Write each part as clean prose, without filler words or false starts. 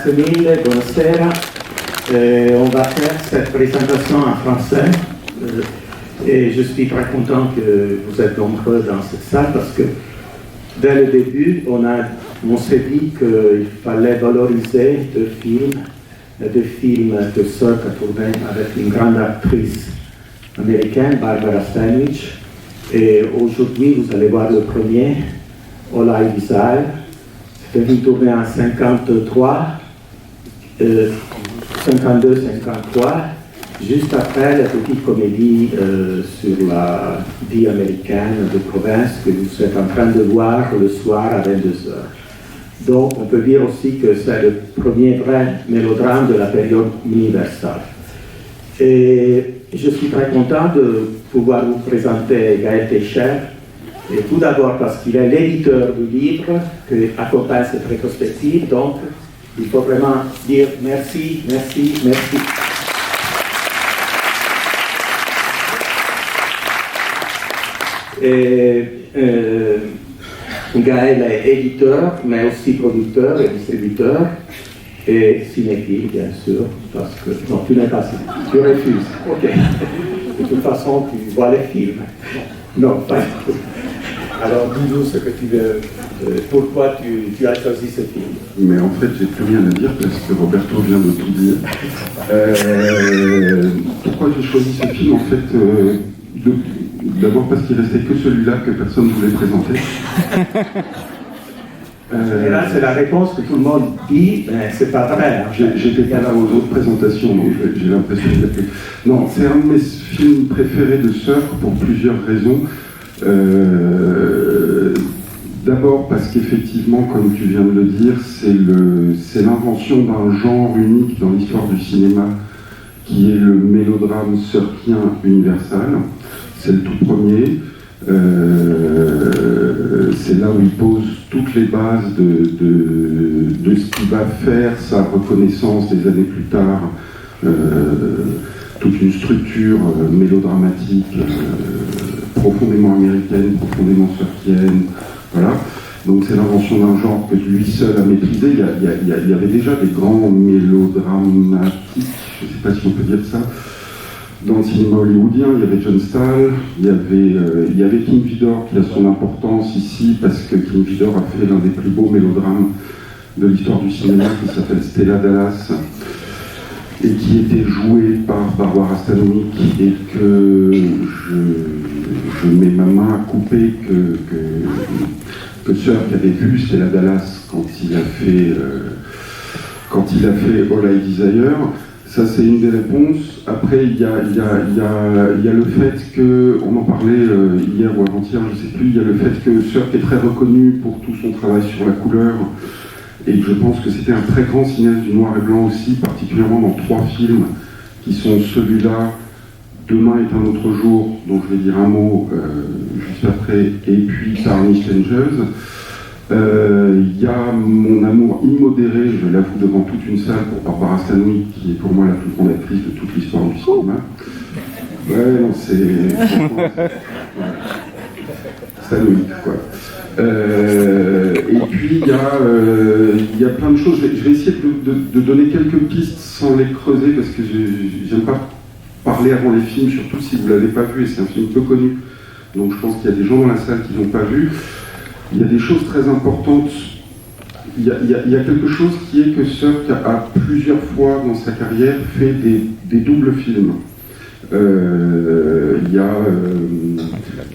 Grazie mille, buonasera. On va faire cette présentation en français. Et je suis très content que vous êtes nombreux dans cette salle parce que dès le début, on s'est dit qu'il fallait valoriser deux films que Cirque a tournés avec une grande actrice américaine, Barbara Stanwyck. Et aujourd'hui, vous allez voir le premier, All I Desire. C'était une tournée en 52-53, juste après la petite comédie sur la vie américaine de province que vous êtes en train de voir le soir à 22h. Donc on peut dire aussi que c'est le premier vrai mélodrame de la période universelle. Et je suis très content de pouvoir vous présenter Gaël Técher, et tout d'abord parce qu'il est l'éditeur du livre qui accompagne cette rétrospective, donc il faut vraiment dire merci, merci, merci. Et Gaël est éditeur, mais aussi producteur et distributeur, et cinéphile, bien sûr, parce que... Non, tu n'es pas cinéphile, tu refuses, ok. De toute façon, tu vois les films. Non, pas du tout. Alors, dis-nous ce que tu veux, pourquoi tu as choisi ce film. Mais en fait, j'ai plus rien à dire parce que Roberto vient de tout dire. Pourquoi j'ai choisi ce film? En fait, d'abord parce qu'il restait que celui-là que personne ne voulait présenter. Et là, c'est la réponse que tout le monde dit, mais c'est pas vrai. Hein. J'étais pas là aux autres présentations, donc j'ai l'impression d'être... Non, c'est un de mes films préférés de Cirque pour plusieurs raisons. D'abord parce qu'effectivement, comme tu viens de le dire, c'est l'invention d'un genre unique dans l'histoire du cinéma qui est le mélodrame cirquien universal. C'est le tout premier. C'est là où il pose toutes les bases de ce qui va faire sa reconnaissance des années plus tard, toute une structure mélodramatique profondément américaine, profondément cirquienne, voilà. Donc c'est l'invention d'un genre que lui seul a maîtrisé. Il y avait déjà des grands mélodramatiques, je ne sais pas si on peut dire ça, dans le cinéma hollywoodien. Il y avait John Stahl, il y avait King Vidor qui a son importance ici parce que King Vidor a fait l'un des plus beaux mélodrames de l'histoire du cinéma qui s'appelle Stella Dallas et qui était joué par Barbara Stanwyck et que je mets ma main à couper que Cirque avait vu Stella Dallas quand il a fait All I Desire. Ça, c'est une des réponses. Après, il y a le fait que, on en parlait hier ou avant-hier, je ne sais plus, il y a le fait que Cirque est très reconnu pour tout son travail sur la couleur, et je pense que c'était un très grand cinéaste du noir et blanc aussi, particulièrement dans 3 films, qui sont celui-là, Demain est un autre jour, dont je vais dire un mot juste après, et puis Tarnished Angels. Il y a mon amour immodéré, je l'avoue devant toute une salle, pour Barbara Stanwyck, qui est pour moi la plus grande actrice de toute l'histoire du cinéma. Ouais, non, c'est... Stanwyck, quoi. Et puis, il y a plein de choses. Je vais essayer de donner quelques pistes sans les creuser, parce que j'aime pas parler avant les films, surtout si vous ne l'avez pas vu, et c'est un film peu connu. Donc je pense qu'il y a des gens dans la salle qui ne l'ont pas vu. Il y a des choses très importantes. Il y a quelque chose qui est que Cirque a plusieurs fois dans sa carrière fait des doubles films. Il y a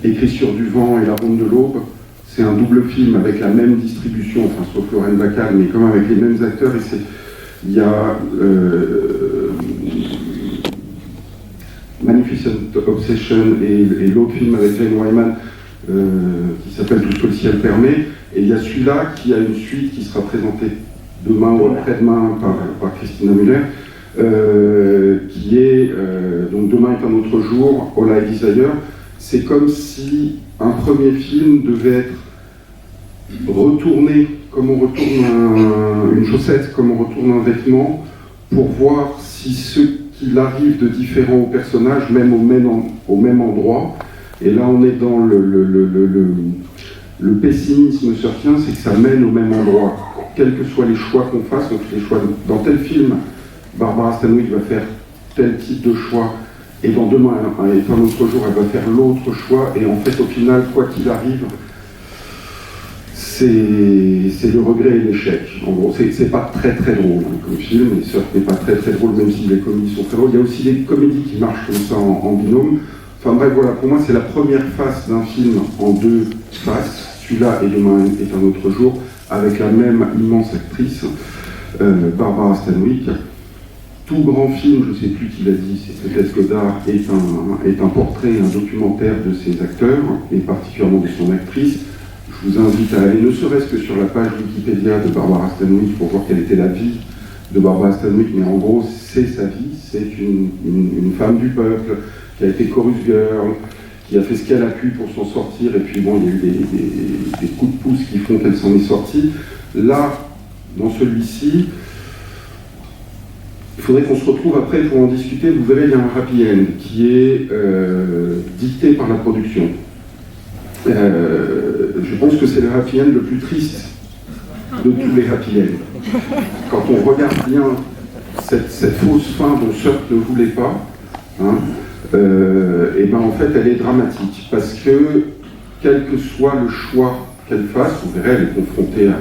Écriture du vent et La ronde de l'aube. C'est un double film avec la même distribution, enfin sauf Lorraine Bacall, mais quand même avec les mêmes acteurs. Et il y a Magnificent Obsession et l'autre film avec Jane Wyman qui s'appelle Tout ce que le ciel permet, et il y a celui-là qui a une suite qui sera présentée demain ou après-demain par Christina Muller, qui est donc Demain est un autre jour, All I Desire. C'est comme si un premier film devait être retourné comme on retourne une chaussette, comme on retourne un vêtement, pour voir si ce qu'il arrive de différent au personnage, même au même endroit. Et là, on est dans le pessimisme cirquien, c'est que ça mène au même endroit. quels que soient les choix qu'on fasse, donc les choix dans tel film, Barbara Stanwyck va faire tel type de choix, et dans Demain est un autre jour, elle va faire l'autre choix, et en fait, au final, quoi qu'il arrive, c'est le regret et l'échec. En gros, c'est pas très très drôle hein, comme film, et Surf n'est pas très très drôle, même si les comédies sont très drôles. Il y a aussi des comédies qui marchent comme ça en binôme. Enfin bref, voilà, pour moi, c'est la première face d'un film en deux faces. Celui-là et Demain est un autre jour, avec la même immense actrice, Barbara Stanwyck. Tout grand film, je ne sais plus qui l'a dit, c'est peut-être Godard, est un portrait, un documentaire de ses acteurs, et particulièrement de son actrice. Je vous invite à aller, ne serait-ce que sur la page Wikipédia de Barbara Stanwyck, pour voir quelle était la vie de Barbara Stanwyck, mais en gros, c'est sa vie, c'est une femme du peuple, qui a été chorus girl, qui a fait ce qu'elle a pu pour s'en sortir, et puis bon, il y a eu des coups de pouce qui font qu'elle s'en est sortie. Là, dans celui-ci, il faudrait qu'on se retrouve après pour en discuter. Vous verrez, il y a un happy end qui est dicté par la production. Je pense que c'est le happy end le plus triste de tous les happy ends. Quand on regarde bien cette fausse fin dont Surf ne voulait pas, hein, et ben en fait elle est dramatique, parce que quel que soit le choix qu'elle fasse, vous verrez, elle est confrontée à...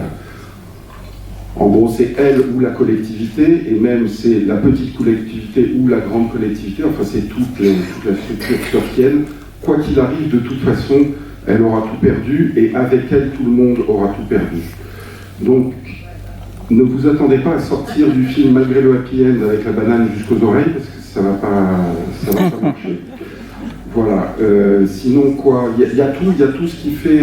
En gros, c'est elle ou la collectivité, et même c'est la petite collectivité ou la grande collectivité, enfin c'est toute la structure surfienne. Quoi qu'il arrive, de toute façon, elle aura tout perdu, et avec elle, tout le monde aura tout perdu. Donc, ne vous attendez pas à sortir du film malgré le happy end avec la banane jusqu'aux oreilles, parce que ça va pas marcher. Voilà. Sinon, quoi, il y a tout ce qui fait,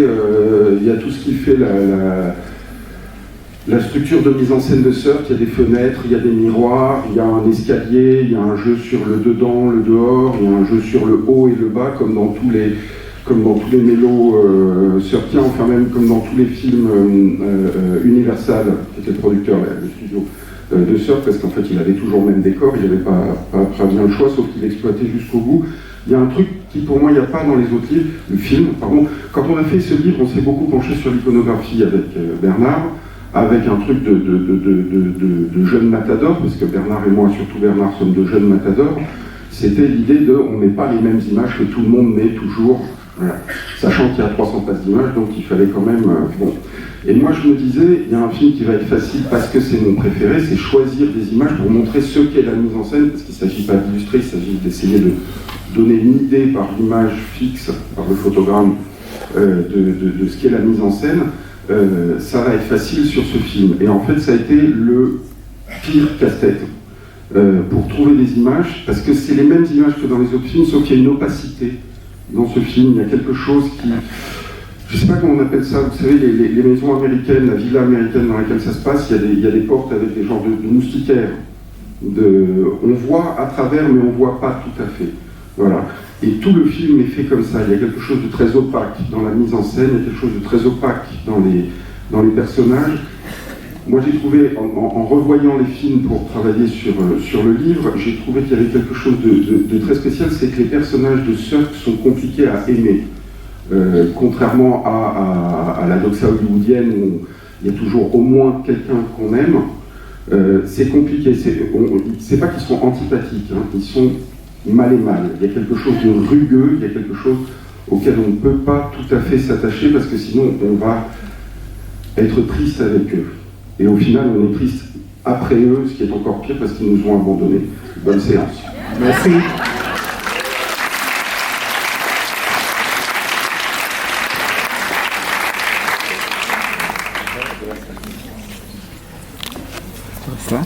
la structure de mise en scène de Surf. Il y a des fenêtres, il y a des miroirs, il y a un escalier, il y a un jeu sur le dedans, le dehors, il y a un jeu sur le haut et le bas, comme dans tous les mélos surfiens, enfin même comme dans tous les films Universal, qui était le producteur, le studio de Surf, parce qu'en fait il avait toujours le même décor, il n'avait pas bien le choix, sauf qu'il exploitait jusqu'au bout. Il y a un truc qui pour moi il n'y a pas dans les autres livres, le film, pardon. Quand on a fait ce livre, on s'est beaucoup penché sur l'iconographie avec Bernard, avec un truc de jeunes matadors, parce que Bernard et moi, surtout Bernard, sommes de jeunes matadors. C'était l'idée de, on ne met pas les mêmes images que tout le monde met toujours, voilà. Sachant qu'il y a 300 pages d'images, donc il fallait quand même... bon. Et moi je me disais, il y a un film qui va être facile parce que c'est mon préféré, c'est choisir des images pour montrer ce qu'est la mise en scène, parce qu'il ne s'agit pas d'illustrer, il s'agit d'essayer de donner une idée par l'image fixe, par le photogramme, de ce qu'est la mise en scène. Ça va être facile sur ce film. Et en fait, ça a été le pire casse-tête pour trouver des images, parce que c'est les mêmes images que dans les autres films, sauf qu'il y a une opacité dans ce film. Il y a quelque chose qui... Je ne sais pas comment on appelle ça, vous savez, les maisons américaines, la villa américaine dans laquelle ça se passe, il y a des portes avec des genres de moustiquaires. On voit à travers, mais on ne voit pas tout à fait. Voilà. Et tout le film est fait comme ça. Il y a quelque chose de très opaque dans la mise en scène, il y a quelque chose de très opaque dans les personnages. Moi, j'ai trouvé, en revoyant les films pour travailler sur le livre, j'ai trouvé qu'il y avait quelque chose de très spécial, c'est que les personnages de Surf sont compliqués à aimer. Contrairement à la doxa hollywoodienne où il y a toujours au moins quelqu'un qu'on aime, c'est compliqué. C'est pas qu'ils sont antipathiques, hein, ils sont mal et mal. Il y a quelque chose de rugueux, il y a quelque chose auquel on ne peut pas tout à fait s'attacher parce que sinon on va être triste avec eux. Et au final, on est triste après eux, ce qui est encore pire parce qu'ils nous ont abandonnés. Bonne séance. Merci. Ça.